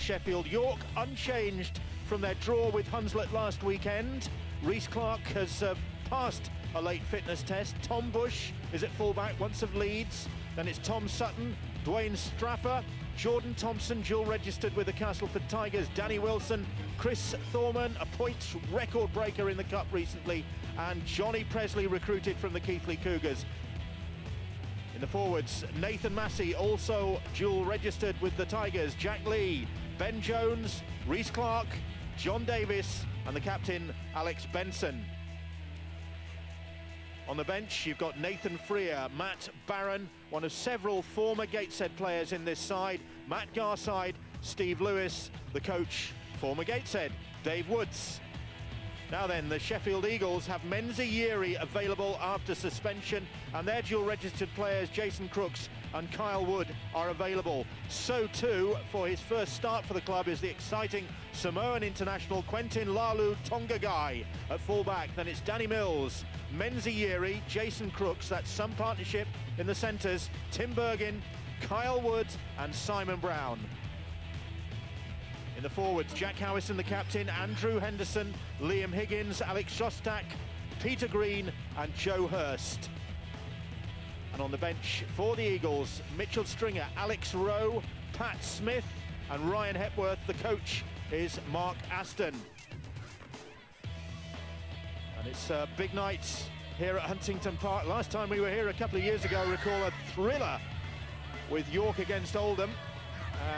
Sheffield. York unchanged from their draw with Hunslet last weekend. Reece Clark has passed a late fitness test. Tom Bush is at fullback, once of Leeds. Then it's Tom Sutton, Dwayne Straffer, Jordan Thompson, dual registered with the Castleford Tigers, Danny Wilson, Chris Thorman, a points record breaker in the Cup recently, and Johnny Presley, recruited from the Keighley Cougars. In the forwards, Nathan Massey, also dual registered with the Tigers, Jack Lee, Ben Jones, Reece Clark, John Davis, and the captain, Alex Benson. On the bench, you've got Nathan Freer, Matt Barron, one of several former Gateshead players in this side, Matt Garside, Steve Lewis, the coach, former Gateshead, Dave Woods. Now then, the Sheffield Eagles have Menzi Yeri available after suspension, and their dual-registered players, Jason Crooks and Kyle Wood, are available. So too, for his first start for the club, is the exciting Samoan international Quentin Lalu Tongagai at full-back. Then it's Danny Mills, Menzi Yeri, Jason Crooks, that's some partnership in the centres, Tim Bergin, Kyle Wood and Simon Brown. In the forwards, Jack Howison, the captain, Andrew Henderson, Liam Higgins, Alex Shostak, Peter Green and Joe Hurst. And on the bench for the Eagles, Mitchell Stringer, Alex Rowe, Pat Smith and Ryan Hepworth. The coach is Mark Aston. And it's a big night here at Huntington Park. Last time we were here a couple of years ago, I recall a thriller with York against Oldham,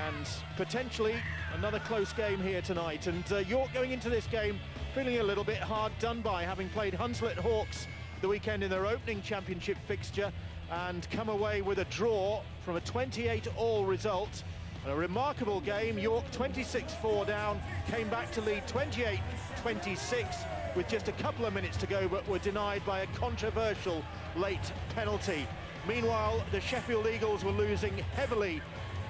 and potentially another close game here tonight. And York going into this game feeling a little bit hard done by, having played Hunslet Hawks the weekend in their opening championship fixture and come away with a draw from a 28-all result. And a remarkable game. York 26-4 down, came back to lead 28-26 with just a couple of minutes to go, but were denied by a controversial late penalty. Meanwhile, the Sheffield Eagles were losing heavily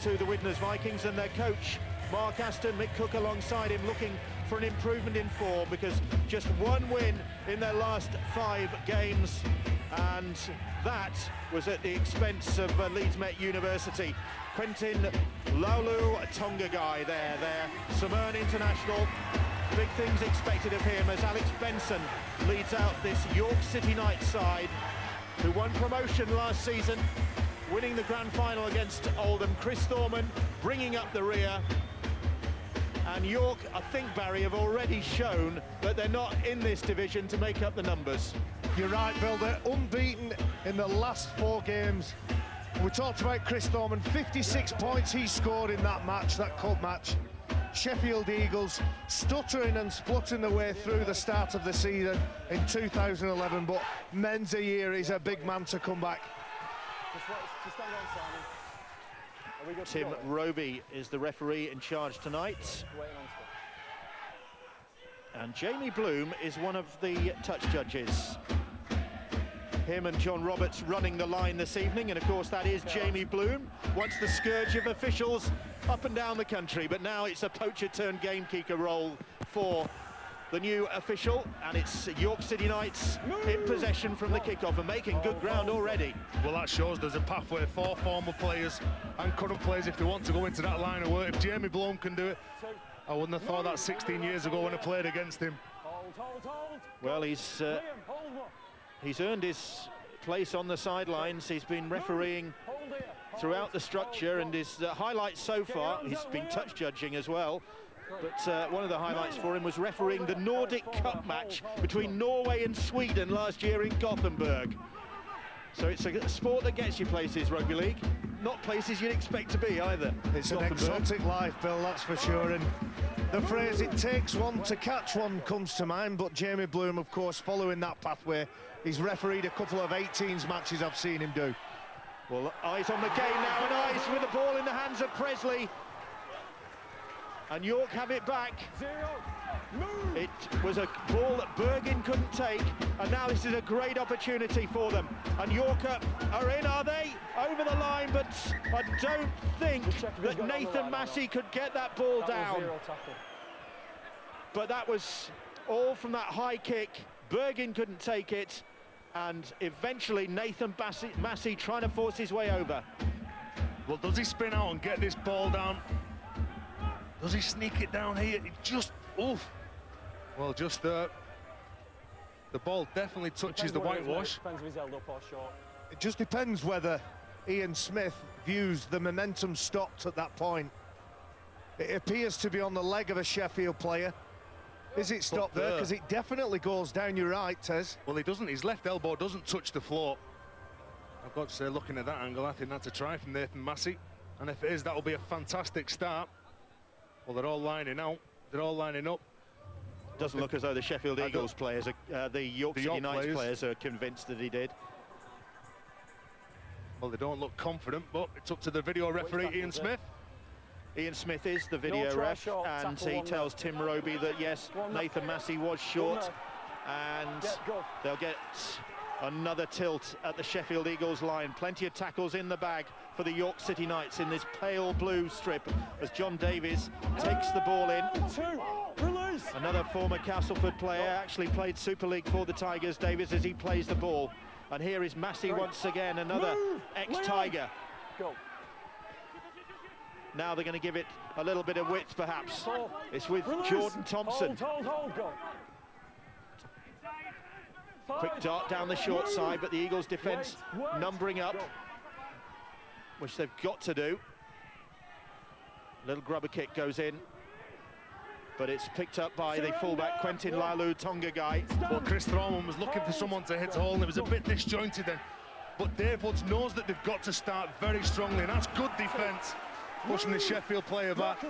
to the Widnes Vikings, and their coach, Mark Aston, Mick Cook alongside him, looking for an improvement in form, because just one win in their last 5 games, and that was at the expense of Leeds Met University. Quentin Laulu Tongagai there, Samoan international. Big things expected of him as Alex Benson leads out this York City Knights side, who won promotion last season, winning the grand final against Oldham. Chris Thorman bringing up the rear. And York, I think, Barry, have already shown that they're not in this division to make up the numbers. You're right, Bill. They're unbeaten in the last 4 games. We talked about Chris Thorman, 56 points he scored in that match, that cup match. Sheffield Eagles stuttering and spluttering their way through the start of the season in 2011, but Menzi Yeri is a big man to come back. Tim Roby is the referee in charge tonight. And Jamie Bloom is one of the touch judges. Him and John Roberts running the line this evening, and of course that is Jamie Bloom, once the scourge of officials up and down the country, but now it's a poacher turned gamekeeper role for the new official, and it's York City Knights in possession from the kickoff and making good ground already. Well, that shows there's a pathway for former players and current players if they want to go into that line of work. If Jamie Bloom can do it, I wouldn't have thought that 16 years ago when I played against him. Well, he's earned his place on the sidelines. He's been refereeing throughout the structure, and his highlights so far, he's been touch judging as well. But one of the highlights for him was refereeing the Nordic Cup match between Norway and Sweden last year in Gothenburg. So it's a sport that gets you places, rugby league. Not places you'd expect to be either. It's an exotic life, Bill, that's for sure. And the phrase, it takes one to catch one, comes to mind. But Jamie Bloom, of course, following that pathway. He's refereed a couple of 18s matches I've seen him do. Well, eyes on the game now, and eyes with the ball in the hands of Presley. And York have it back. It was a ball that Bergin couldn't take, and now this is a great opportunity for them. And York are in, are they? Over the line, but I don't think that Nathan Massey could get that ball down. But that was all from that high kick. Bergin couldn't take it, and eventually Nathan Massey trying to force his way over. Well, does he spin out and get this ball down? Does he sneak it down here? It just, oof. Well, just the ball definitely touches the whitewash. Depends if he's held up or short. It just depends whether Ian Smith views the momentum stopped at that point. It appears to be on the leg of a Sheffield player. Is it stopped there? Because it definitely goes down, you're right, Tez. Well, he doesn't. His left elbow doesn't touch the floor. I've got to say, looking at that angle, I think that's a try from Nathan Massey. And if it is, that'll be a fantastic start. Well, they're all lining out. They're all lining up. Doesn't look as though the Sheffield Eagles players, the York City Knights players are convinced that he did. Well, they don't look confident, but it's up to the video referee, Ian Smith. Ian Smith is the video ref, and he tells Tim Roby that, yes, Nathan Massey was short, and they'll get another tilt at the Sheffield Eagles line. Plenty of tackles in the bag for the York City Knights in this pale blue strip as John Davies takes the ball in. Another former Castleford player, actually played Super League for the Tigers, Davies, as he plays the ball. And here is Massey once again, another ex-Tiger. Now they're going to give it a little bit of width, perhaps. It's with Jordan Thompson. Quick dart down the short side, but the Eagles' defence numbering up, which they've got to do. Little grubber kick goes in, but it's picked up by the fullback, Quentin Lalu Tonga guy. Well, Chris Thorman was looking for someone to hit a hole, and it was a bit disjointed then. But Dave Woods knows that they've got to start very strongly, and that's good defence. Pushing the Sheffield player back.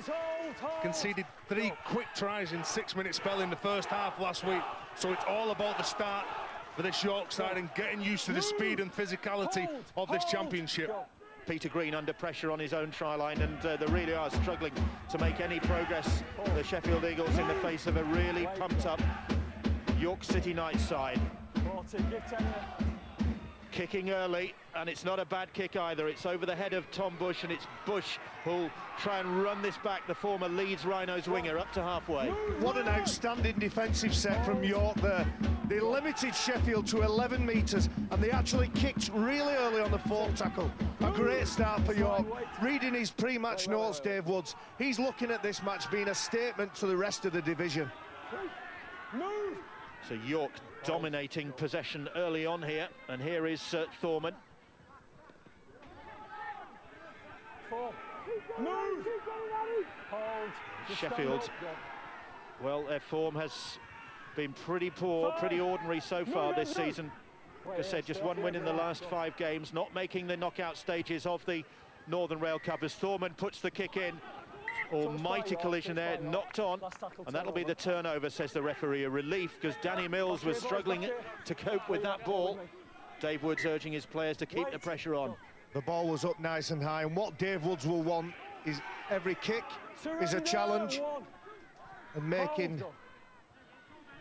Conceded 3 quick tries in 6-minute spell in the first half last week. So it's all about the start for this York side and getting used to the speed and physicality of this championship. Peter Green under pressure on his own try line, and they really are struggling to make any progress, the Sheffield Eagles, in the face of a really pumped up York City Knights side. Kicking early, and it's not a bad kick either. It's over the head of Tom Bush, and it's Bush who'll try and run this back, the former Leeds Rhinos winger, up to halfway. What an outstanding defensive set from York there. They limited Sheffield to 11 metres, and they actually kicked really early on the 4th tackle. A great start for York. Reading his pre-match notes, Dave Woods, he's looking at this match being a statement to the rest of the division. So York dominating possession early on here, and here is Thorman. Sheffield, well, their form has been pretty poor, pretty ordinary so far this season. Like I said, just 1 win in the last 5 games, not making the knockout stages of the Northern Rail Cup as Thorman puts the kick in. Almighty collision there, knocked on, and that'll be the turnover, says the referee. A relief, because Danny Mills was struggling to cope with that ball. Dave Woods urging his players to keep the pressure on. The ball was up nice and high, and what Dave Woods will want is every kick is a challenge, and making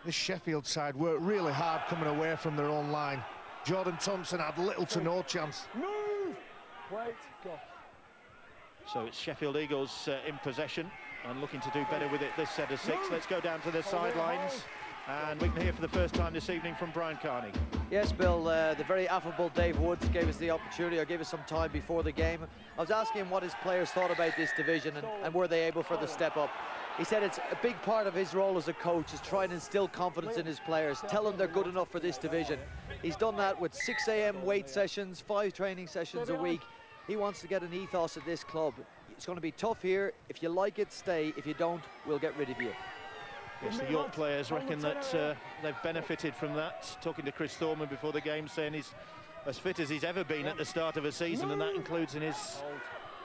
the Sheffield side work really hard coming away from their own line. Jordan Thompson had little to no chance. So it's Sheffield Eagles in possession and looking to do better with it this set of 6. Let's go down to the sidelines, and we can hear for the first time this evening from Brian Carney. Yes, Bill, the very affable Dave Woods gave us the opportunity, or gave us some time before the game. I was asking him what his players thought about this division and were they able for the step up. He said it's a big part of his role as a coach is trying to instill confidence in his players, tell them they're good enough for this division. He's done that with 6 a.m. weight sessions, 5 training sessions a week. He wants to get an ethos at this club. It's going to be tough here. If you like it, stay. If you don't, we'll get rid of you. Yes, the York players reckon that they've benefited from that. Talking to Chris Thorman before the game, saying he's as fit as he's ever been at the start of a season, and that includes in his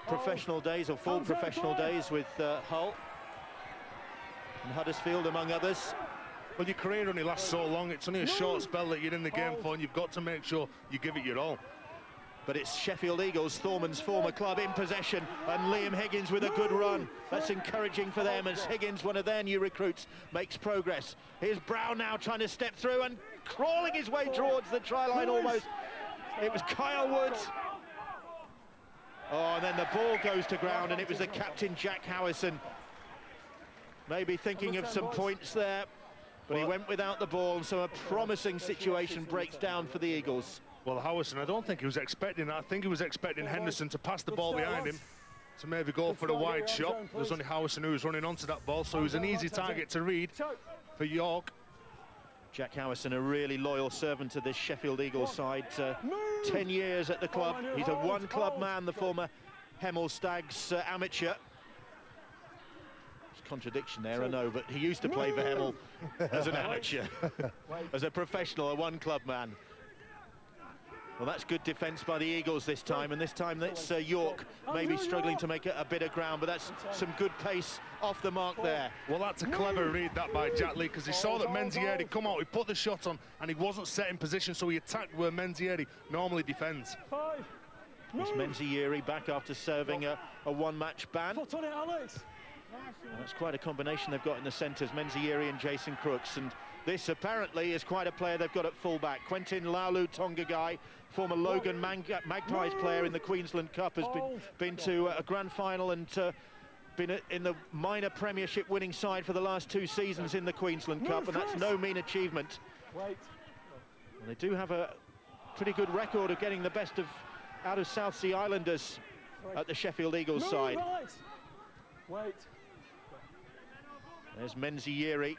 professional days, or full professional days, with Hull and Huddersfield, among others. Well, your career only lasts so long. It's only a short spell that you're in the game for, and you've got to make sure you give it your all. But it's Sheffield Eagles, Thorman's former club, in possession, and Liam Higgins with a good run. That's encouraging for them as Higgins, one of their new recruits, makes progress. Here's Brown now trying to step through and crawling his way towards the try line almost. It was Kyle Woods. Oh, and then the ball goes to ground, and it was the captain, Jack Howison, maybe thinking of some points there, but he went without the ball, and so a promising situation breaks down for the Eagles. Well, Howison, I don't think he was expecting that. I think he was expecting Henderson to pass the ball behind him to maybe go for a wide shot. There's only Howison who's running onto that ball, so he was an easy target to read for York. Jack Howison, a really loyal servant to this Sheffield Eagles side. 10 years at the club. He's a one-club man, the former Hemel Stags amateur. There's contradiction there, I know, but he used to play for Hemel as an amateur. As a professional, a one-club man. Well, that's good defence by the Eagles this time, and this time that's York maybe struggling to make a bit of ground, but that's some good pace off the mark there. Well, that's a clever read, that by Jack Lee, because he saw that Menzieri come out, he put the shot on, and he wasn't set in position, so he attacked where Menzieri normally defends. It's Menzieri back after serving a one-match ban. Foot on it, Alex. Well, that's quite a combination they've got in the centres, Menzieri and Jason Crooks, and this apparently is quite a player they've got at full-back. Quentin Laulu Tongagai, former Logan Magpies player in the Queensland Cup, has been to a grand final and been in the minor premiership winning side for the last 2 seasons in the Queensland Cup, and that's no mean achievement. And they do have a pretty good record of getting the best out of South Sea Islanders at the Sheffield Eagles side. There's Menzieri.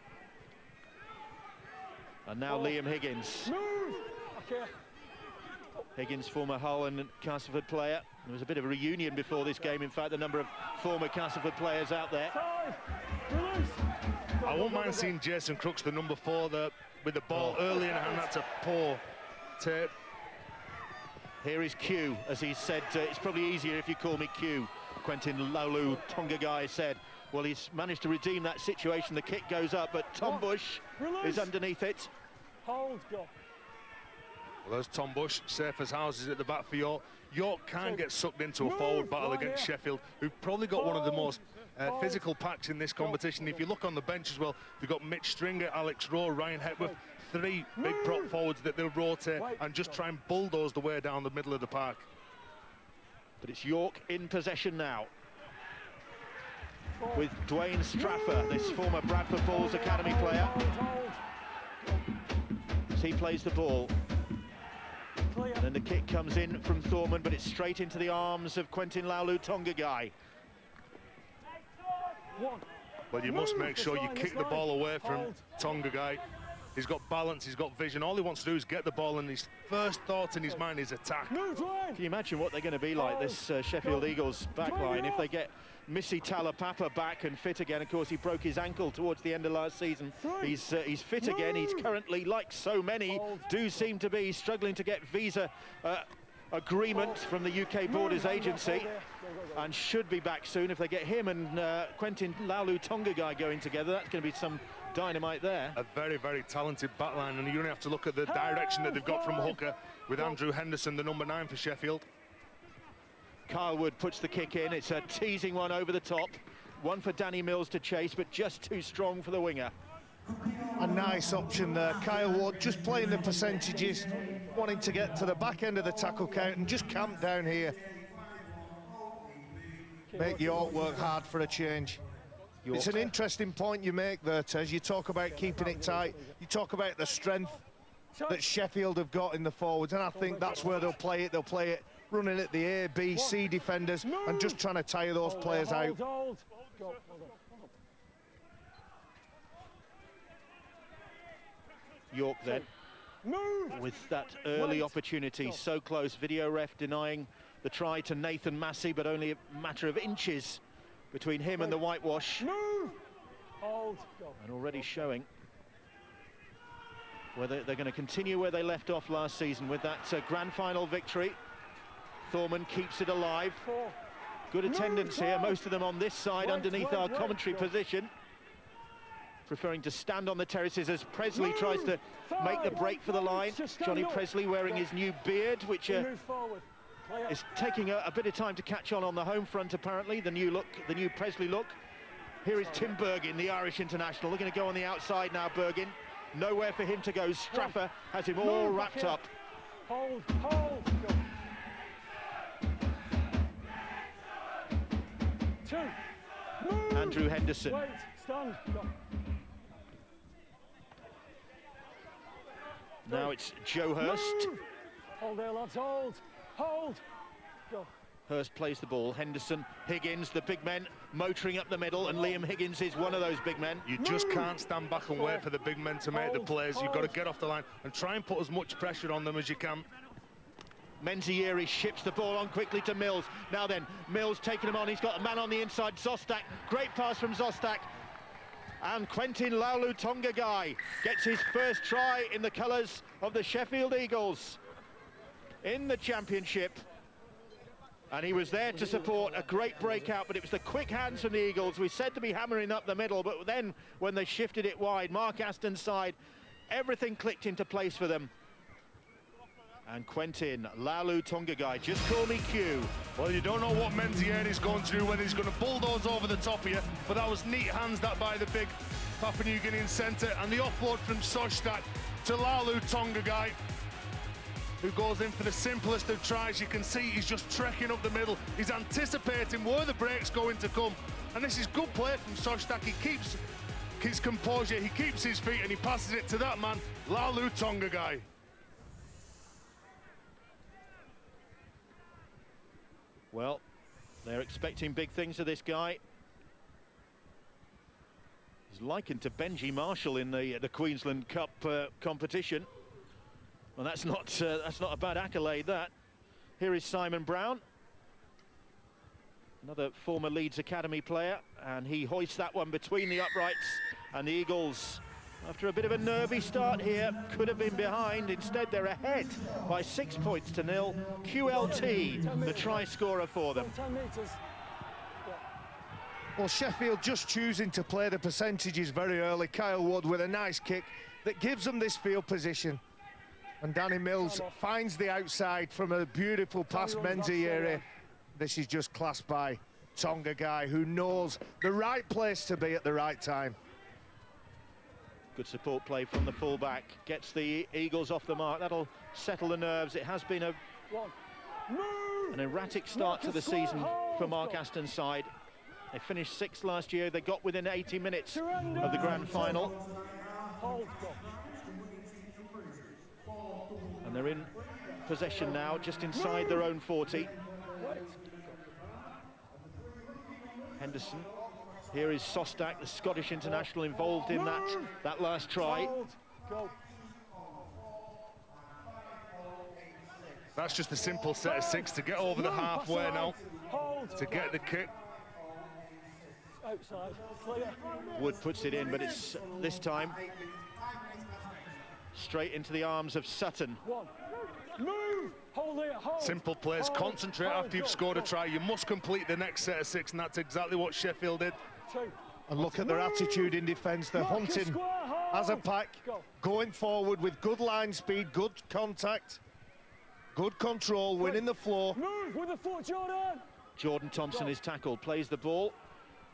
And now Liam Higgins. Higgins, former Hull and Castleford player. There was a bit of a reunion before this game. In fact, the number of former Castleford players out there. I won't mind seeing Jason Crooks, the number 4, with the ball early in hand. That's a poor tape. Here is Q, as he said, it's probably easier if you call me Q. Quentin Laulu Tongagai said. Well, he's managed to redeem that situation. The kick goes up, but Tom Bush is underneath it. Hold, go. Well, there's Tom Bush, safe as houses at the back for York. York can get sucked into a forward battle against Sheffield, who've probably got one of the most physical packs in this competition. If you look on the bench as well, they've got Mitch Stringer, Alex Rowe, Ryan Hepworth, 3 big prop forwards that they'll rotate and just try and bulldoze the way down the middle of the park. But it's York in possession now, with Dwayne Straffer, this former Bradford Bulls academy player. As he plays the ball. And then the kick comes in from Thorman, but it's straight into the arms of Quentin Laulu Tongagai. Well, you must make sure you kick the ball away from Tongagai. He's got balance, he's got vision. All he wants to do is get the ball, and his first thought in his mind is attack. Can you imagine what they're going to be like, this Sheffield Eagles backline, if they get Missy Talapapa back and fit again? Of course, he broke his ankle towards the end of last season. He's fit again. He's currently, like so many, do seem to be struggling to get visa agreement from the UK Borders Agency, and should be back soon. If they get him and Quentin Laulu Tongagai going together, that's going to be some dynamite there. A very, very talented backline, and you only have to look at the direction that they've got from hooker with Andrew Henderson, the number 9 for Sheffield. Kyle Wood puts the kick in. It's a teasing one over the top. One for Danny Mills to chase, but just too strong for the winger. A nice option there. Kyle Wood just playing the percentages, wanting to get to the back end of the tackle count and just camp down here. Make York work hard for a change. York. It's an interesting point you make there, Tez. You talk about keeping it tight. You talk about the strength that Sheffield have got in the forwards, and I think that's where they'll play it. They'll play it running at the A, B, C defenders and just trying to tire those players out. York then, with that early opportunity, so close. Video ref denying the try to Nathan Massey, but only a matter of inches between him and the whitewash. And already showing whether they're going to continue where they left off last season with that grand final victory. Thorman keeps it alive. Good attendance here, most of them on this side underneath our commentary position, preferring to stand on the terraces as Presley tries to make the break for the line. Johnny Presley wearing his new beard, which is taking a bit of time to catch on the home front, apparently, the new look, the new Presley look. Here is Tim Bergin, the Irish international, looking to go on the outside now. Bergin, nowhere for him to go. Straffer has him all wrapped up. Hold. Two. Move. Andrew Henderson. Wait, stand. Go. Now it's Joe Hurst. Move. Hold there, lads, hold. Go. Hurst plays the ball. Henderson, Higgins, the big men motoring up the middle, and Liam Higgins is one of those big men. You just can't stand back and wait for the big men to make the plays. You've got to get off the line and try and put as much pressure on them as you can. Menzieri ships the ball on quickly to Mills. Now then, Mills taking him on. He's got a man on the inside, Zostak. Great pass from Zostak. And Quentin Laulu-Tongagai gets his first try in the colours of the Sheffield Eagles in the championship. And he was there to support a great breakout, but it was the quick hands from the Eagles. We said to be hammering up the middle, but then when they shifted it wide, Mark Aston's side, everything clicked into place for them. And Quentin Laulu-Tongagai, just call me Q. Well, you don't know what Menzieri's going to do, whether he's going to bulldoze over the top of you, but that was neat hands that by the big Papua New Guinean centre, and the offload from Zostak to Laulu-Tongagai, who goes in for the simplest of tries. You can see he's just trekking up the middle. He's anticipating where the break's going to come. And this is good play from Zostak. He keeps his composure, he keeps his feet, and he passes it to that man, Laulu-Tongagai. Well, they're expecting big things of this guy. He's likened to Benji Marshall in the Queensland Cup competition. Well, that's not a bad accolade, that. Here is Simon Brown, another former Leeds Academy player, and he hoists that one between the uprights. And the Eagles, after a bit of a nervy start here, could have been behind. Instead, they're ahead by 6 points to 0. QLT, the try scorer for them. 10 metres. Well, Sheffield just choosing to play the percentages very early. Kyle Wood with a nice kick that gives them this field position. And Danny Mills finds the outside from a beautiful pass, Menzieri. This is just classed by Tongagai, who knows the right place to be at the right time. Good support play from the fullback, gets the Eagles off the mark. That'll settle the nerves. It has been an erratic start to the season for Mark Aston's side. They finished 6th last year. They got within 80 minutes of the grand final. And they're in possession now, just inside their own 40. Henderson. Here is Zostak, the Scottish international, involved in that last try. That's just a simple set of 6 to get over the halfway now, to get the kick. Outside, clear. Wood puts it in, but it's this time straight into the arms of Sutton. Move! Hold it, hold. Simple plays, concentrate after you've scored a try. You must complete the next set of 6, and that's exactly what Sheffield did. And look at their attitude in defence. They're hunting as a pack, going forward with good line speed, good contact, good control, winning the floor. Move with the foot, Jordan! Jordan Thompson is tackled, plays the ball.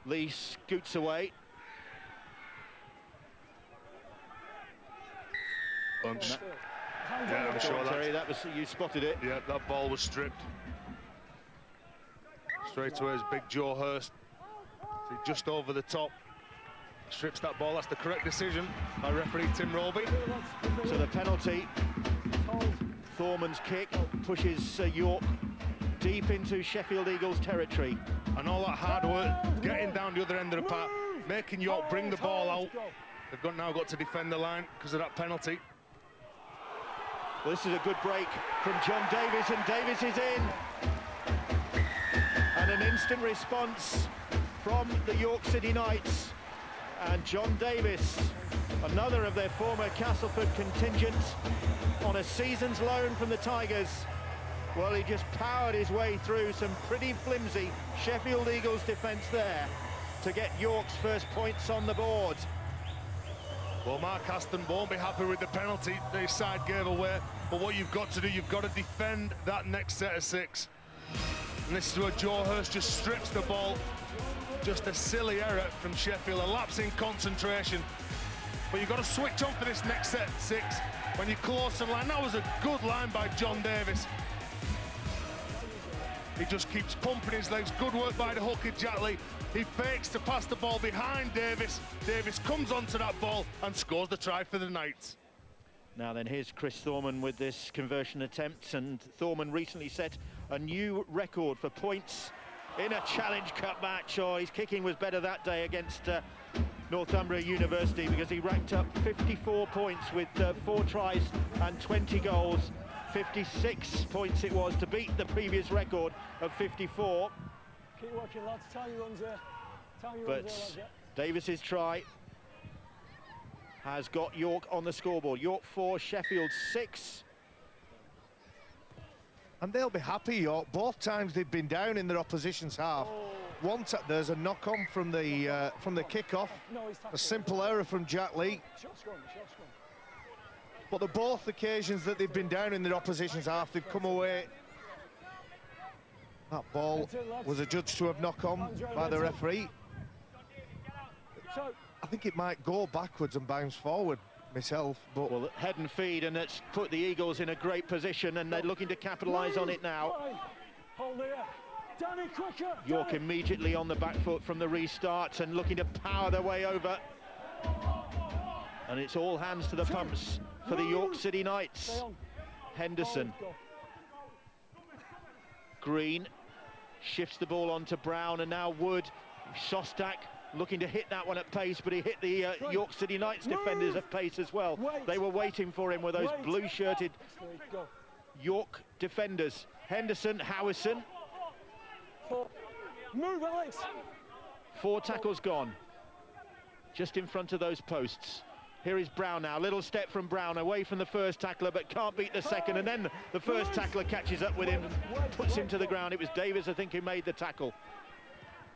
Lee scoots away. Bunch. Yeah, I'm sure that was, you spotted it. Yeah, that ball was stripped. Straight away is Big Joe Hurst. Just over the top. Strips that ball. That's the correct decision by referee Tim Roby. So the penalty. Thorman's kick pushes York deep into Sheffield Eagles territory. And all that hard work, getting down the other end of the park, making York bring the ball out. They've now got to defend the line because of that penalty. Well, this is a good break from John Davis, and Davis is in. And an instant response from the York City Knights. And John Davis, another of their former Castleford contingent, on a season's loan from the Tigers. Well, he just powered his way through some pretty flimsy Sheffield Eagles defence there to get York's first points on the board. Well, Mark Aston won't be happy with the penalty that his side gave away, but what you've got to do, you've got to defend that next set of 6. And this is where Joe Hurst just strips the ball. Just a silly error from Sheffield, a lapse in concentration. But you've got to switch on for this next set 6 when you're close to the line. That was a good line by John Davis. He just keeps pumping his legs. Good work by the hooker, Jack Lee. He fakes to pass the ball behind Davis. Davis comes onto that ball and scores the try for the Knights. Now then, here's Chris Thorman with this conversion attempt, and Thorman recently set a new record for points in a Challenge Cup match. Oh, his kicking was better that day against Northumbria University, because he racked up 54 points with 4 tries and 20 goals. 56 points it was to beat the previous record of 54. Keep working, lads. Time runs there. But Davis's try has got York on the scoreboard. York 4, Sheffield 6. And they'll be happy, York. Both times they've been down in their opposition's half. One time there's a knock-on from the kick-off. A simple error from Jack Lee. But the both occasions that they've been down in their opposition's half, they've come away. That ball was adjudged to have knock-on by the referee. I think it might go backwards and bounce forward myself, but... Well, head and feed, and it's put the Eagles in a great position, and they're looking to capitalise on it now. York immediately on the back foot from the restart and looking to power their way over. And it's all hands to the pumps for the York City Knights. Henderson. Green shifts the ball onto Brown, and now Wood. Shostak looking to hit that one at pace, but he hit the York City Knights defenders at pace as well. They were waiting for him with those blue-shirted York defenders. Henderson, Howison. Move, Alex. 4 tackles gone, just in front of those posts. Here is Brown now, little step from Brown, away from the first tackler, but can't beat the second, and then the first tackler catches up with him, puts him to the ground. It was Davis, I think, who made the tackle.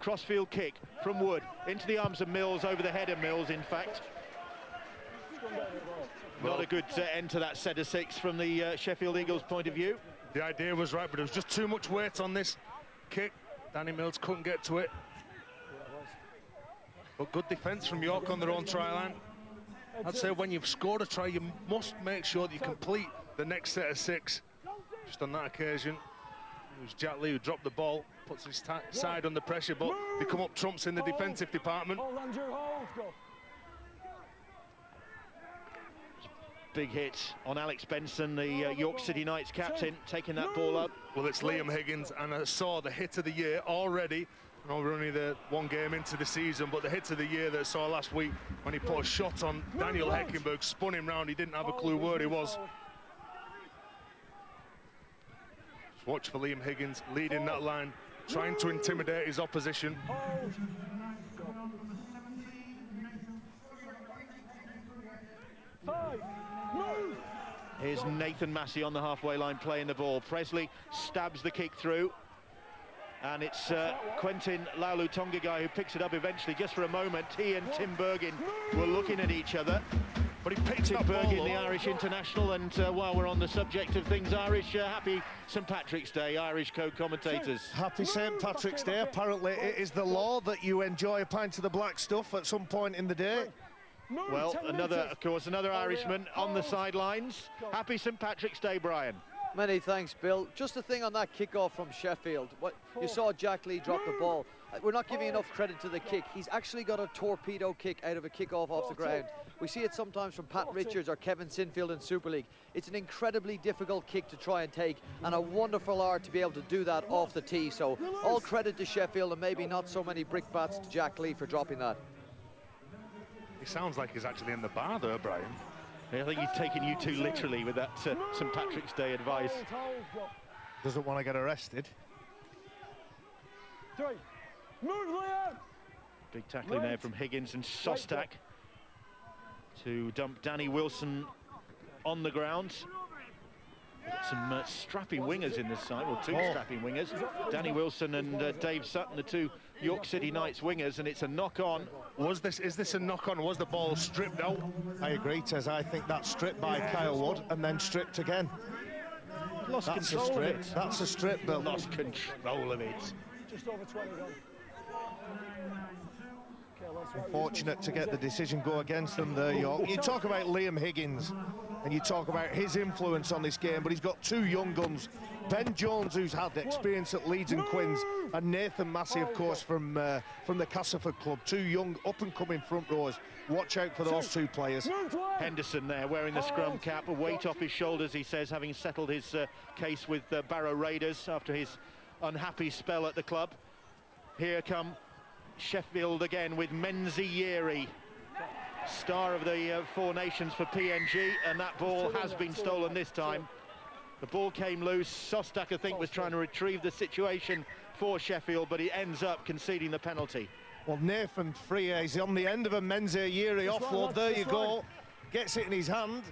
Crossfield kick from Wood into the arms of Mills, over the head of Mills, in fact. Not a good end to that set of 6 from the Sheffield Eagles' point of view. The idea was right, but there was just too much weight on this kick. Danny Mills couldn't get to it. But good defence from York on their own try line. I'd say when you've scored a try, you must make sure that you complete the next set of 6. Just on that occasion, it was Jack Lee who dropped the ball, puts his side under pressure, but they come up trumps in the defensive department. Big hit on Alex Benson, the York City Knights captain, taking that ball up. Well, it's Liam Higgins, and I saw the hit of the year already. I know we're only the 1 game into the season, but the hit of the year that I saw last week when he put a shot on Daniel Heckenberg, spun him round, he didn't have a clue where he was. Just watch for Liam Higgins leading that line, trying to intimidate his opposition. Here's Nathan Massey on the halfway line playing the ball. Presley stabs the kick through. And it's Quentin Laulu Tongagai who picks it up eventually, just for a moment. He and Tim Bergin were looking at each other. But he picked up Bergin, the Irish international, and while we're on the subject of things Irish, happy St Patrick's Day, Irish co-commentators. Happy St Patrick's Day. Apparently it is the law that you enjoy a pint of the black stuff at some point in the day. Well, of course, another Irishman on the sidelines. Happy St Patrick's Day, Brian. Many thanks, Bill. Just a thing on that kick-off from Sheffield. You saw Jack Lee drop the ball. We're not giving enough credit to the kick. He's actually got a torpedo kick out of a kick-off off the ground. We see it sometimes from Pat Richards or Kevin Sinfield in Super League. It's an incredibly difficult kick to try and take, and a wonderful art to be able to do that off the tee. So all credit to Sheffield, and maybe not so many brickbats to Jack Lee for dropping that. He sounds like he's actually in the bar there, Brian. I think he's taking you too literally with that St Patrick's Day advice. Doesn't want to get arrested. 3. Move, Liam! Big tackling there from Higgins and Shostak to dump Danny Wilson on the ground. Some strapping wingers in this side, or 2 strapping wingers. Danny Wilson and Dave Sutton, the 2 York City Knights wingers, and it's a knock-on. Is this a knock-on? Was the ball stripped out? I agree, Tez. I think that's stripped by Kyle Wood and then stripped again. Lost control of it. That's a strip, Bill. Lost control of it. Just over 20 gone. Unfortunate to get the decision go against them there, York. You talk about Liam Higgins. and you talk about his influence on this game, but he's got two young guns. Ben Jones, who's had experience at Leeds and Quins, and Nathan Massey, of course, from the Castleford club. Two young, up-and-coming front rowers. Watch out for those two players. Henderson there wearing the scrum cap, a weight off his shoulders, he says, having settled his case with Barrow Raiders after his unhappy spell at the club. Here come Sheffield again with Menzieri, star of the Four Nations for PNG, and that ball has been stolen this time. The ball came loose. Sostak, I think, was trying to retrieve the situation for Sheffield, but he ends up conceding the penalty. Well, Nathan Freer is on the end of a Menzieri offload. There you go. Gets it in his hand.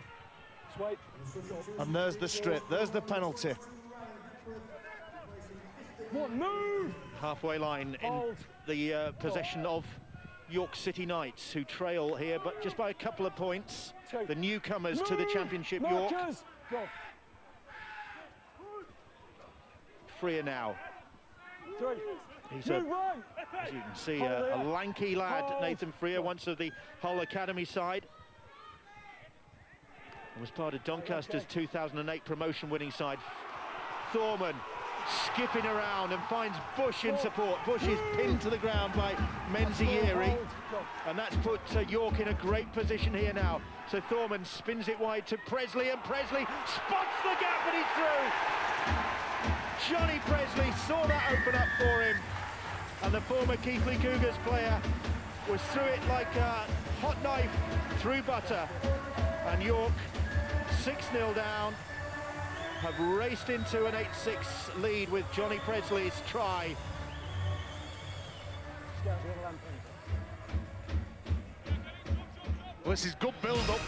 And there's the strip. There's the penalty. Halfway line in the possession of York City Knights, who trail here, but just by a couple of points. The newcomers to the Championship, York. Freer now. He's as you can see, a lanky lad, Nathan Freer, once of the Hull Academy side. And was part of Doncaster's 2008 promotion-winning side. Thorman skipping around and finds Bush in support. Bush is pinned to the ground by Menzieri, and that's put York in a great position here now. So Thorman spins it wide to Presley, and Presley spots the gap, and he's through. Johnny Presley saw that open up for him, and the former Keighley Cougars player was through it like a hot knife through butter. And York, 6-0 down, have raced into an 8-6 lead with Johnny Presley's try. Well, this is good build-up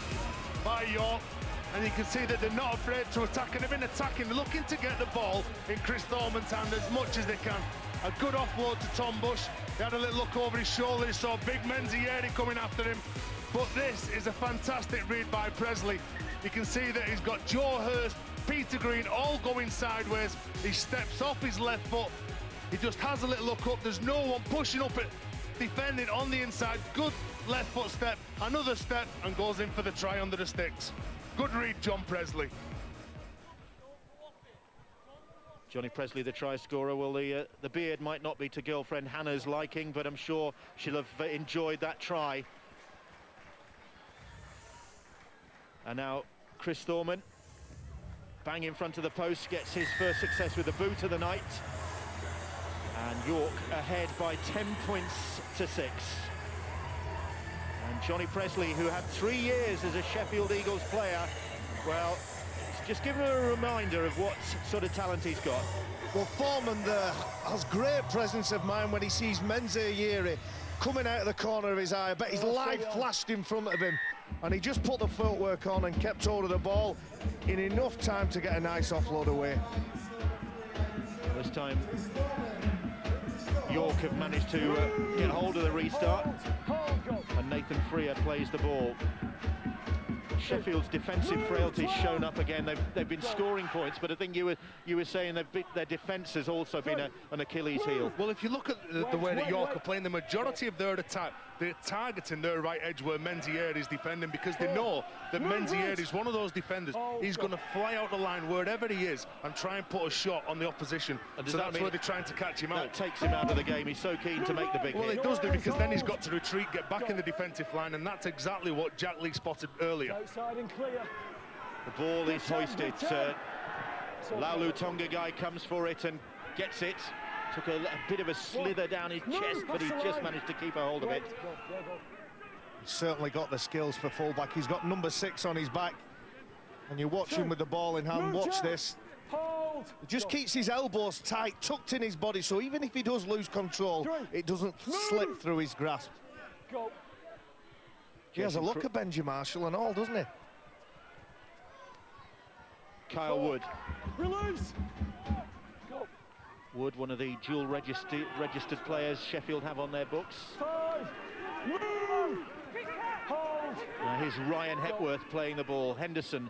by York, and you can see that they're not afraid to attack, and they've been attacking. They're looking to get the ball in Chris Thorman's hand as much as they can. A good offload to Tom Bush. He had a little look over his shoulder. He saw big Menzieri coming after him. But this is a fantastic read by Presley. You can see that he's got Joe Hurst, Peter Green all going sideways. He steps off his left foot. He just has a little look up. There's no one pushing up it, defending on the inside. Good left foot step, another step, and goes in for the try under the sticks. Good read, John Presley. Johnny Presley, the try scorer. Well, the beard might not be to girlfriend Hannah's liking, but I'm sure she'll have enjoyed that try. And now Chris Thorman, bang in front of the post, gets his first success with the boot of the night. And York ahead by 10 points to 6. And Johnny Presley, who had 3 years as a Sheffield Eagles player, well, it's just given a reminder of what sort of talent he's got. Well, Foreman there has great presence of mind when he sees Menzieri coming out of the corner of his eye. I bet his life flashed in front of him, and he just put the footwork on and kept hold of the ball in enough time to get a nice offload away. This time York have managed to get hold of the restart, and Nathan Freer plays the ball. Sheffield's defensive frailty's shown up again. They've been scoring points, but I think you were saying their defence has also been an Achilles heel. Well, if you look at the way that York are playing, the majority of their attack, they're targeting their right edge where Menzieri is defending, because they know that Menzieri is one of those defenders. He's going to fly out the line wherever he is and try and put a shot on the opposition. So that's where they're trying to catch him out. That takes him out of the game. He's so keen to make the big hit. Well, it does do, because then he's got to retreat, get back in the defensive line, and that's exactly what Jack Lee spotted earlier. Outside and clear. The ball is hoisted. Laulu Tonga guy comes for it and gets it. Took a bit of a slither down his chest, but he just managed to keep a hold of it. He's certainly got the skills for fullback. He's got number 6 on his back, and you watch him with the ball in hand. Watch this. He just keeps his elbows tight, tucked in his body, so even if he does lose control, it doesn't slip through his grasp. He has a look at Benji Marshall and all, doesn't he? Kyle Wood. Release. Wood, one of the dual registered players Sheffield have on their books. 5. Move. Hold. Now here's Ryan Hepworth playing the ball. Henderson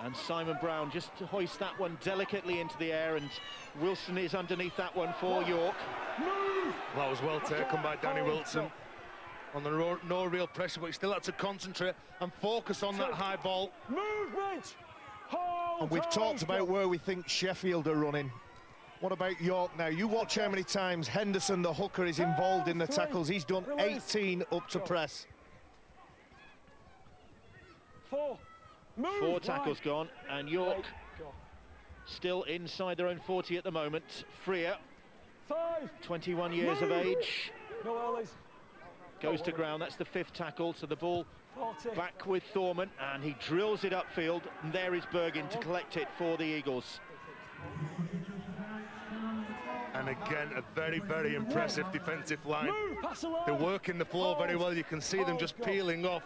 and Simon Brown just to hoist that one delicately into the air, and Wilson is underneath that one for York. That was well taken by Danny Wilson. on the no real pressure, but he still had to concentrate and focus on that high ball. Movement. Hold. And we've talked about where we think Sheffield are running. What about York now? You watch how many times Henderson, the hooker, is involved in the tackles. He's done 18 up to press. 4. Move. 4 tackles gone, and York still inside their own 40 at the moment. Freer, 5. 21 years of age, No earlies. goes to ground. That's the 5th tackle, so the ball 40. back with Thorman, and he drills it upfield, and there is Bergin to collect it for the Eagles. And again, a very, very impressive defensive line. Move. Pass along. They're working the floor very well. You can see them just peeling off.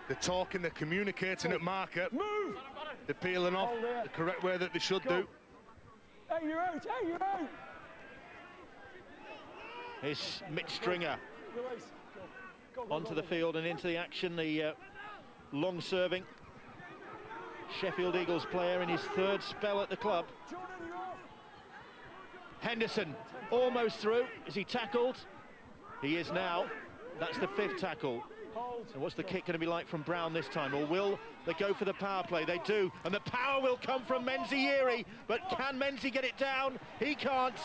They're talking, they're communicating at marker. Move. They're peeling off the correct way that they should do. Hey, you're out. Hey, you're out. Here's Mitch Stringer Release. Go. Go. onto the field and into the action. The long-serving Sheffield Eagles player in his 3rd spell at the club. Jordan, you're off. Henderson almost through. Is he tackled? He is now. That's the 5th tackle. Hold. And what's the kick going to be like from Brown this time? Or will they go for the power play? They do. And the power will come from Menzieri. But can Menzi get it down? He can't.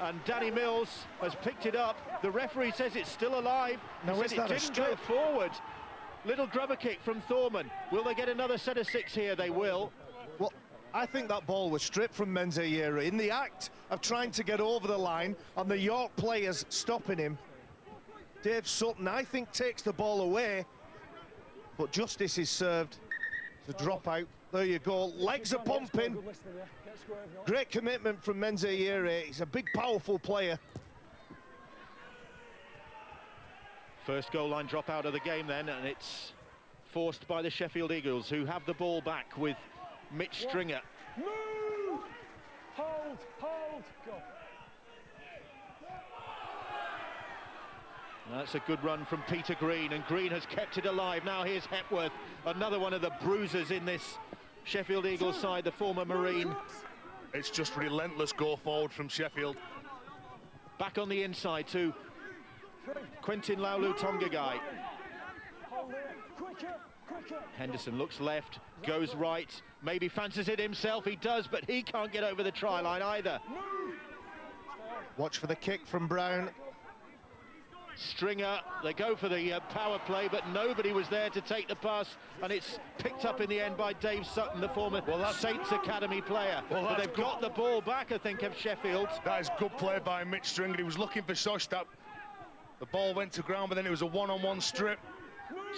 And Danny Mills has picked it up. The referee says it's still alive. Now, He is said that a it didn't go strip? forward. Little grubber kick from Thorman. Will they get another set of 6 here? They will. Well, I think that ball was stripped from Menzieri in the act of trying to get over the line, and the York players stopping him. Dave Sutton, I think, takes the ball away, but justice is served. The drop out. There you go. Legs are pumping. Good listening, yeah. Get square, no. Great commitment from Menzieri. He's a big, powerful player. First goal line drop out of the game then, and it's forced by the Sheffield Eagles, who have the ball back with Mitch Stringer. Move. Hold. Go. That's a good run from Peter Green, and Green has kept it alive. Now here's Hepworth, another one of the bruisers in this Sheffield Eagles side, the former Marine. It's just relentless go forward from Sheffield. Back on the inside to Quentin Laulu Tongagai. Hold it. Quicker. Henderson looks left, goes right, maybe fancies it himself. He does, but he can't get over the try line either. Watch for the kick from Brown. Stringer, they go for the power play, but nobody was there to take the pass, and it's picked up in the end by Dave Sutton, the former Saints Academy player. But they've got the ball back, I think, of Sheffield. That is good play by Mitch Stringer. He was looking for Shostak. The ball went to ground, but then it was a one-on-one strip.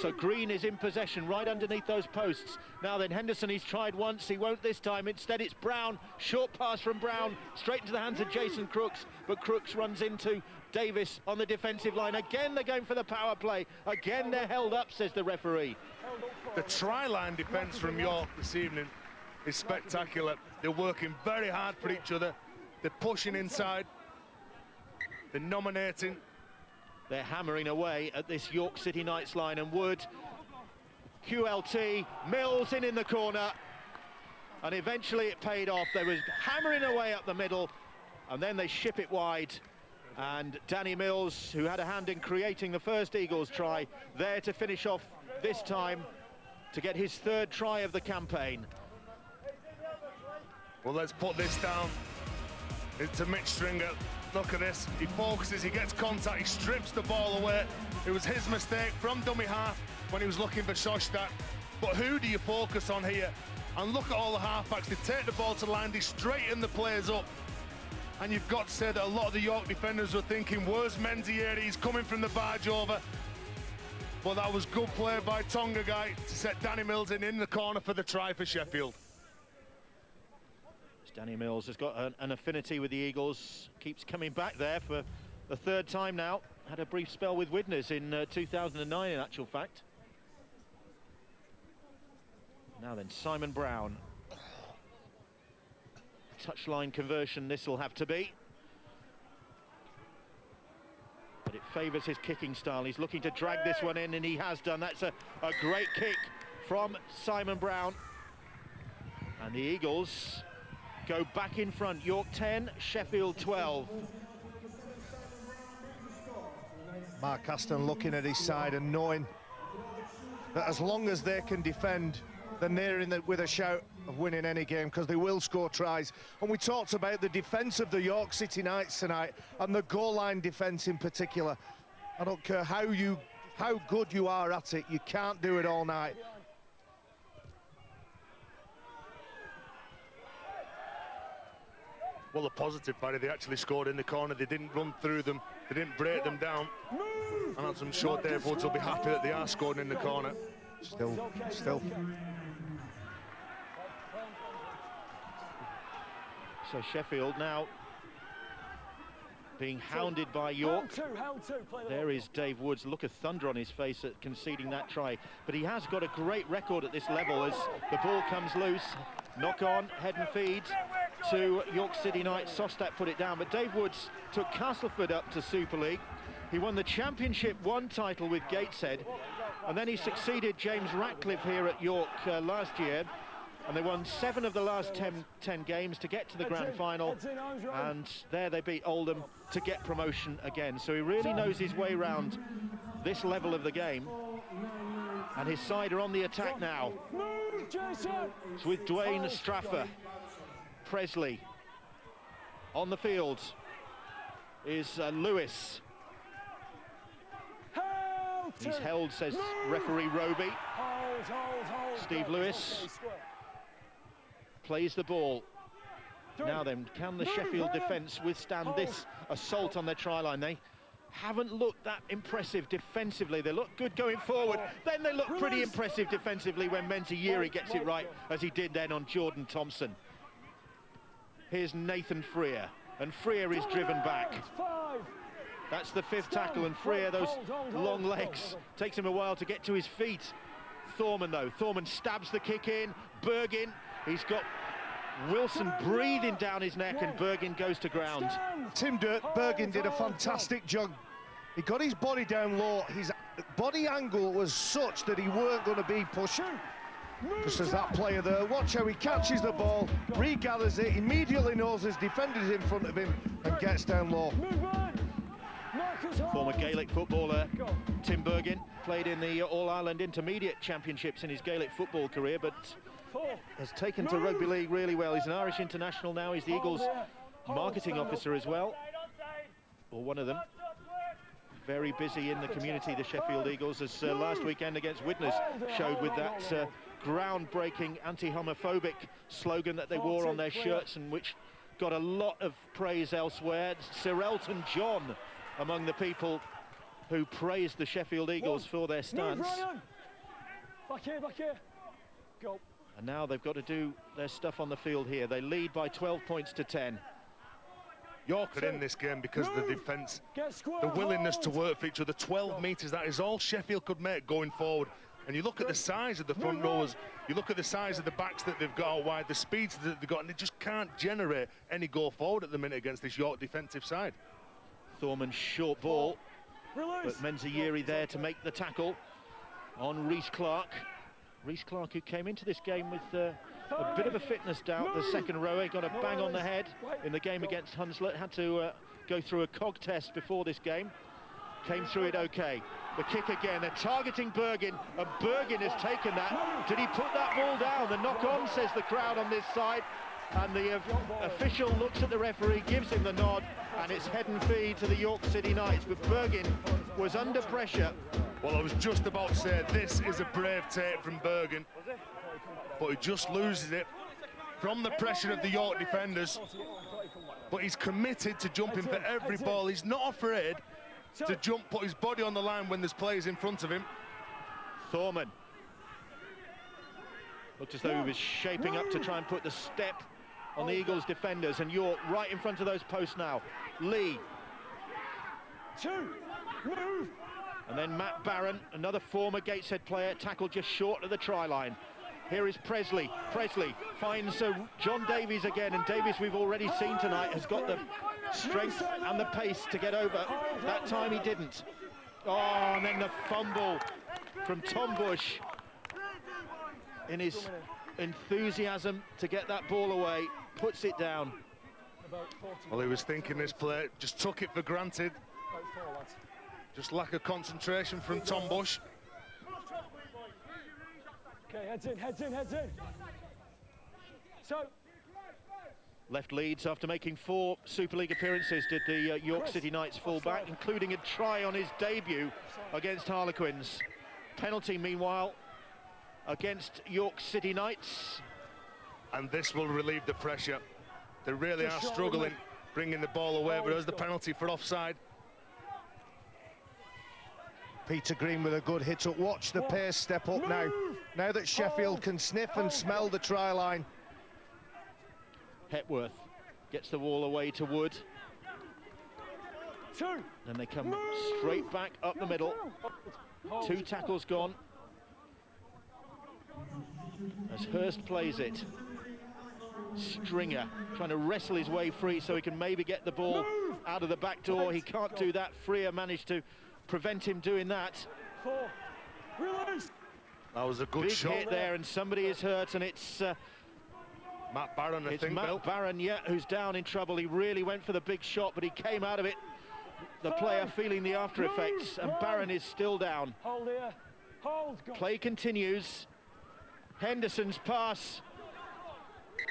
So Green is in possession right underneath those posts. Now then, Henderson, he's tried once, he won't this time. Instead it's Brown, short pass from Brown, straight into the hands of Jason Crooks, but Crooks runs into Davis on the defensive line. Again they're going for the power play. Again they're held up, says the referee. The try-line defence from York this evening is spectacular. They're working very hard for each other. They're pushing inside. They're nominating. They're hammering away at this York City Knights line, and Wood, QLT, Mills in the corner, and eventually it paid off. They was hammering away up the middle, and then they ship it wide, and Danny Mills, who had a hand in creating the first Eagles try, there to finish off this time to get his 3rd try of the campaign. Well, let's put this down. It's Mitch Stringer. Look at this. He focuses, he gets contact, he strips the ball away. It was his mistake from dummy half when he was looking for Shostak. But who do you focus on here? And look at all the halfbacks. They take the ball to the line, they straighten the players up. And you've got to say that a lot of the York defenders were thinking, where's Menzieri? He's coming from the barge over. But that was good play by Tongagai to set Danny Mills in the corner for the try for Sheffield. Danny Mills has got an affinity with the Eagles, keeps coming back there for the 3rd time now. Had a brief spell with Widnes in 2009 in actual fact. Now then, Simon Brown. Touchline conversion this will have to be. But it favours his kicking style. He's looking to drag this one in, and he has done. That's a great kick from Simon Brown. And the Eagles go back in front. York 10, Sheffield 12. Mark Aston looking at his side and knowing that as long as they can defend, then they're in with a shout of winning any game, because they will score tries. And we talked about the defence of the York City Knights tonight, and the goal line defence in particular. I don't care how good you are at it, you can't do it all night. Well, the positive, Barry, they actually scored in the corner. They didn't run through them, they didn't break them down. And I'm sure Dave Woods will be happy that they are scoring in the corner. Still. So Sheffield now being hounded by York. There is Dave Woods. Look of thunder on his face at conceding that try. But he has got a great record at this level as the ball comes loose. Knock on, head and feed to York City Knights. Sostak put it down, but Dave Woods took Castleford up to Super League. He won the Championship 1 title with Gateshead, and then he succeeded James Ratcliffe here at York last year, and they won 7 of the last 10 games to get to the grand final, and there they beat Oldham to get promotion again. So he really knows his way around this level of the game, and his side are on the attack now. It's with Dwayne Straffer. Presley on the field is Lewis. He's held, says referee Roby. Steve Lewis plays the ball. Now then, can the Sheffield defence withstand this assault on their try line? They haven't looked that impressive defensively. They look good going forward, then they look pretty impressive defensively when Menziyeri gets it right, as he did then on Jordan Thompson. Here's Nathan Freer, and Freer is driven back. That's the 5th tackle, and Freer, those long legs, takes him a while to get to his feet. Thorman though, Thorman stabs the kick in. Bergin, he's got Wilson breathing down his neck, and Bergin goes to ground. Tim Bergin did a fantastic job. He got his body down low. His body angle was such that he weren't going to be pushed. Just as that player there, watch how he catches the ball, regathers it, immediately knows his defender's in front of him and gets down low. Former Gaelic footballer Tim Bergin played in the All-Ireland Intermediate Championships in his Gaelic football career, but has taken to rugby league really well. He's an Irish international now. He's the Eagles marketing officer as well, or one of them. Very busy in the community, the Sheffield Eagles, as last weekend against Widnes showed with that groundbreaking anti-homophobic slogan that they wore on their shirts, and which got a lot of praise elsewhere. Sir Elton John among the people who praised the Sheffield Eagles for their stance. Back here. Go. And now they've got to do their stuff on the field here. They lead by 12 points to 10. York are in this game because of the defence, the willingness to work for each other. 12 metres, that is all Sheffield could make going forward. And you look at the size of the front rowers, you look at the size of the backs that they've got out wide, the speeds that they've got, and they just can't generate any goal forward at the minute against this York defensive side. Thorman's short ball, but Menziyeri there to make the tackle on Rhys Clark. Rhys Clark, who came into this game with a bit of a fitness doubt, the second rower. He got a bang on the head in the game against Hunslet, had to go through a cog test before this game. Came through it okay. The kick again, they're targeting Bergin, and Bergin has taken that. Did he put that ball down? The knock on, says the crowd on this side, and the official looks at the referee, gives him the nod, and it's head and feed to the York City Knights, but Bergin was under pressure. Well, I was just about to say, this is a brave take from Bergin, but he just loses it from the pressure of the York defenders. But he's committed to jumping for every ball. He's not afraid to jump, put his body on the line when there's players in front of him. Thorman looked as though he was shaping up to try and put the step on the Eagles defenders, and York right in front of those posts now. Lee. And then Matt Barron, another former Gateshead player, tackled just short of the try line. Here is Presley. Presley finds John Davies again, and Davies, we've already seen tonight, has got the strength and the pace to get over. That time he didn't. Oh, and then the fumble from Tom Bush in his enthusiasm to get that ball away, puts it down. Well, he was thinking this play, just took it for granted. Just lack of concentration from Tom Bush. Okay, heads in, heads in, heads in. So. Left Leeds after making 4 Super League appearances, did the York City Knights full-back, including a try on his debut against Harlequins. Penalty, meanwhile, against York City Knights. And this will relieve the pressure. They really are struggling bringing the ball away, but there's the penalty for offside. Peter Green with a good hit up. Watch the pace step up now. Now that Sheffield can sniff and smell the try line. Hepworth gets the ball away to Wood. 2. Then they come straight back up the middle. 2 tackles gone. As Hurst plays it. Stringer trying to wrestle his way free so he can maybe get the ball out of the back door. He can't do that. Freer managed to prevent him doing that. 4. Release. That was a good Big shot hit there, and somebody is hurt, and it's Matt Barron, I think, Matt Bill. Barron, yeah, who's down in trouble. He really went for the big shot, but he came out of it, the player feeling the after effects, and Barron is still down. Hold here. Hold. Go. Play continues. Henderson's pass.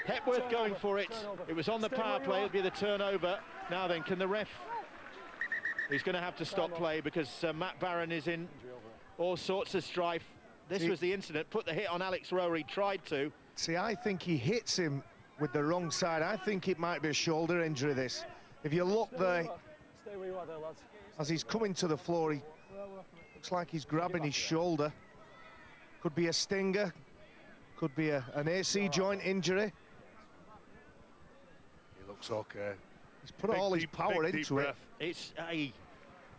Hepworth going for it. It was on the power play. It'll be the turnover. Now then, can the ref? He's going to have to stop play because Matt Barron is in all sorts of strife. This was the incident. Put the hit on Alex Rowe. He tried to. See, I think he hits him with the wrong side. I think it might be a shoulder injury, this. If you look there, Stay where you are there, lads. as he's coming to the floor, he looks like he's grabbing his shoulder. Could be a stinger. Could be an AC joint injury. He looks okay. He's put all his power into it. It's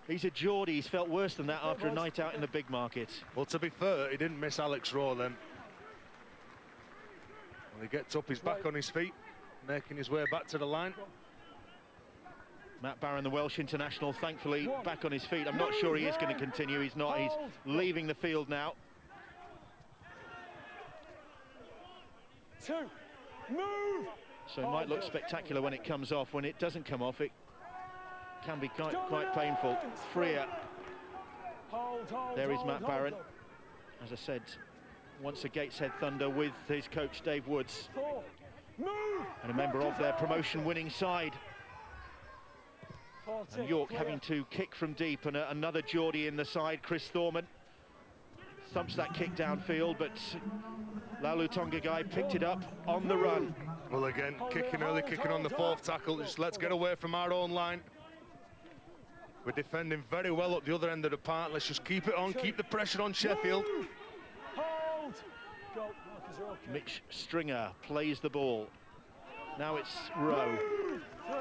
he's a Geordie. He's felt worse than that after a night out in the big market. Well, to be fair, he didn't miss Alex Rowe then. When he gets up, he's back on his feet, making his way back to the line. Matt Barron, the Welsh international, thankfully back on his feet. I'm not sure he is going to continue. He's not. He's leaving the field now. 2. Move. So it might look spectacular when it comes off. When it doesn't come off, it can be quite painful. Freer. There is Matt Barron. As I said, once a Gateshead Thunder with his coach Dave Woods. 4. Move. And a member of their promotion-winning side. And York having to kick from deep, and another Geordie in the side, Chris Thorman. Thumps that kick downfield, but Laulu Tonga guy picked it up on the run. Well, again, kicking early, kicking on the 4th tackle. Just let's get away from our own line. We're defending very well up the other end of the park. Let's just keep it on, keep the pressure on Sheffield. Hold. Go. Marcus, you're okay. Mitch Stringer plays the ball. Now it's Rowe. 3.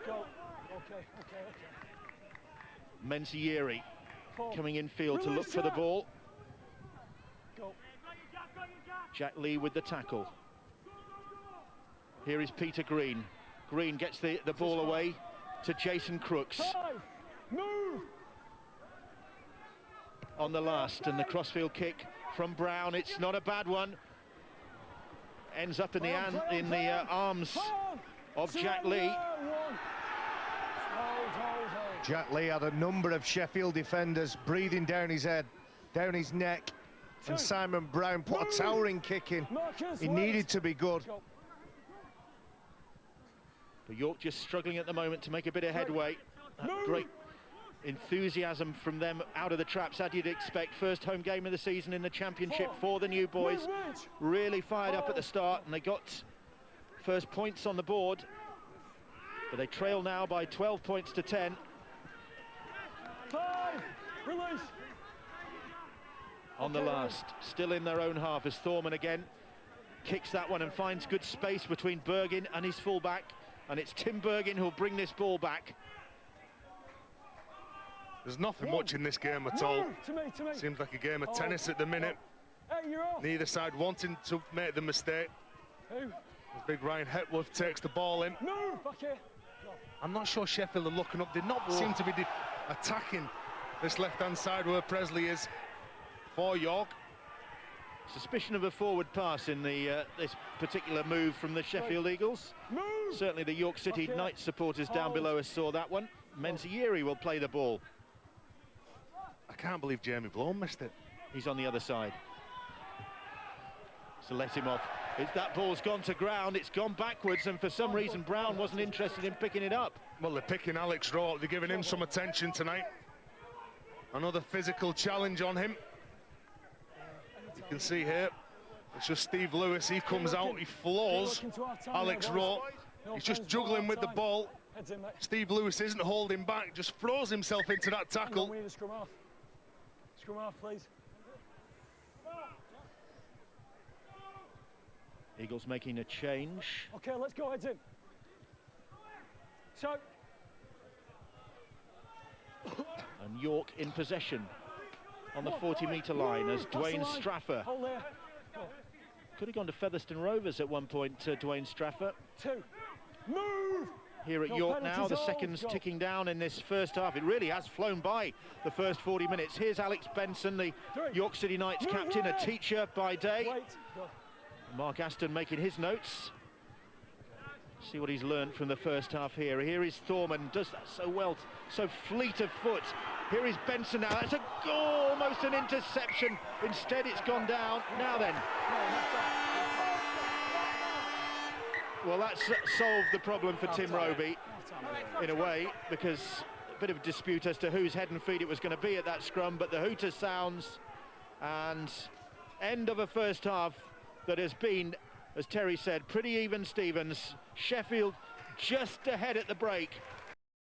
Go. Okay. Menzieri 4. coming in field to look for the ball. Go. Jack Lee with the tackle. Here is Peter Green. Green gets the ball away to Jason Crooks. 5. Move. On the last, and the crossfield kick from Brown. It's not a bad one. Ends up in the arms of Jack Lee. Jack Lee had a number of Sheffield defenders breathing down his head, down his neck, and Simon Brown put a towering kick in. He needed to be good. But York just struggling at the moment to make a bit of headway. Great enthusiasm from them out of the traps, as you'd expect. First home game of the season in the championship for the new boys. Really fired up at the start, and they got first points on the board. But they trail now by 12 points to 10. 5. Release. On the last, still in their own half, as Thorman again kicks that one and finds good space between Bergin and his fullback. And it's Tim Bergin who'll bring this ball back. There's nothing much in this game at all. To me. Seems like a game of tennis at the minute. Hey, you're off. Neither side wanting to make the mistake. Who? As big Ryan Hepworth takes the ball in. Move. Back here. Go. I'm not sure Sheffield are looking up. They not seem to be attacking this left-hand side where Presley is for York. Suspicion of a forward pass in the this particular move from the Sheffield Eagles. Move. Certainly the York City Knights supporters down below us saw that one. Menzieri will play the ball. can't believe Jamie Blow missed it. He's on the other side. So let him off. That ball's gone to ground, it's gone backwards, and for some reason Brown wasn't interested in picking it up. Well, they're picking Alex Rowe, they're giving him some attention tonight. Another physical challenge on him. You can see here, it's just Steve Lewis, he comes out, he floors Alex Rowe. He's just juggling with the ball. Steve Lewis isn't holding back, just throws himself into that tackle. We need to scrum off. Scrum off, please. Eagles making a change. Okay, let's go, heads in. So. And York in possession on the 40-metre line as Dwayne Straffer. Hold there. Could have gone to Featherstone Rovers at one point, Dwayne Straffer. 2. Move! Here at York now, the seconds ticking down in this first half. It really has flown by the first 40 minutes. Here's Alex Benson, the York City Knights captain, a teacher by day. Mark Aston making his notes. See what he's learned from the first half here. Here is Thorman, does that so well, so fleet of foot. Here is Benson now, that's a goal, almost an interception. Instead it's gone down. Now then. Well, that's solved the problem for Tim Roby, in a way, because a bit of dispute as to whose head and feet it was going to be at that scrum, but the hooter sounds, and end of a first half that has been, as Terry said, pretty even Stevens. Sheffield just ahead at the break.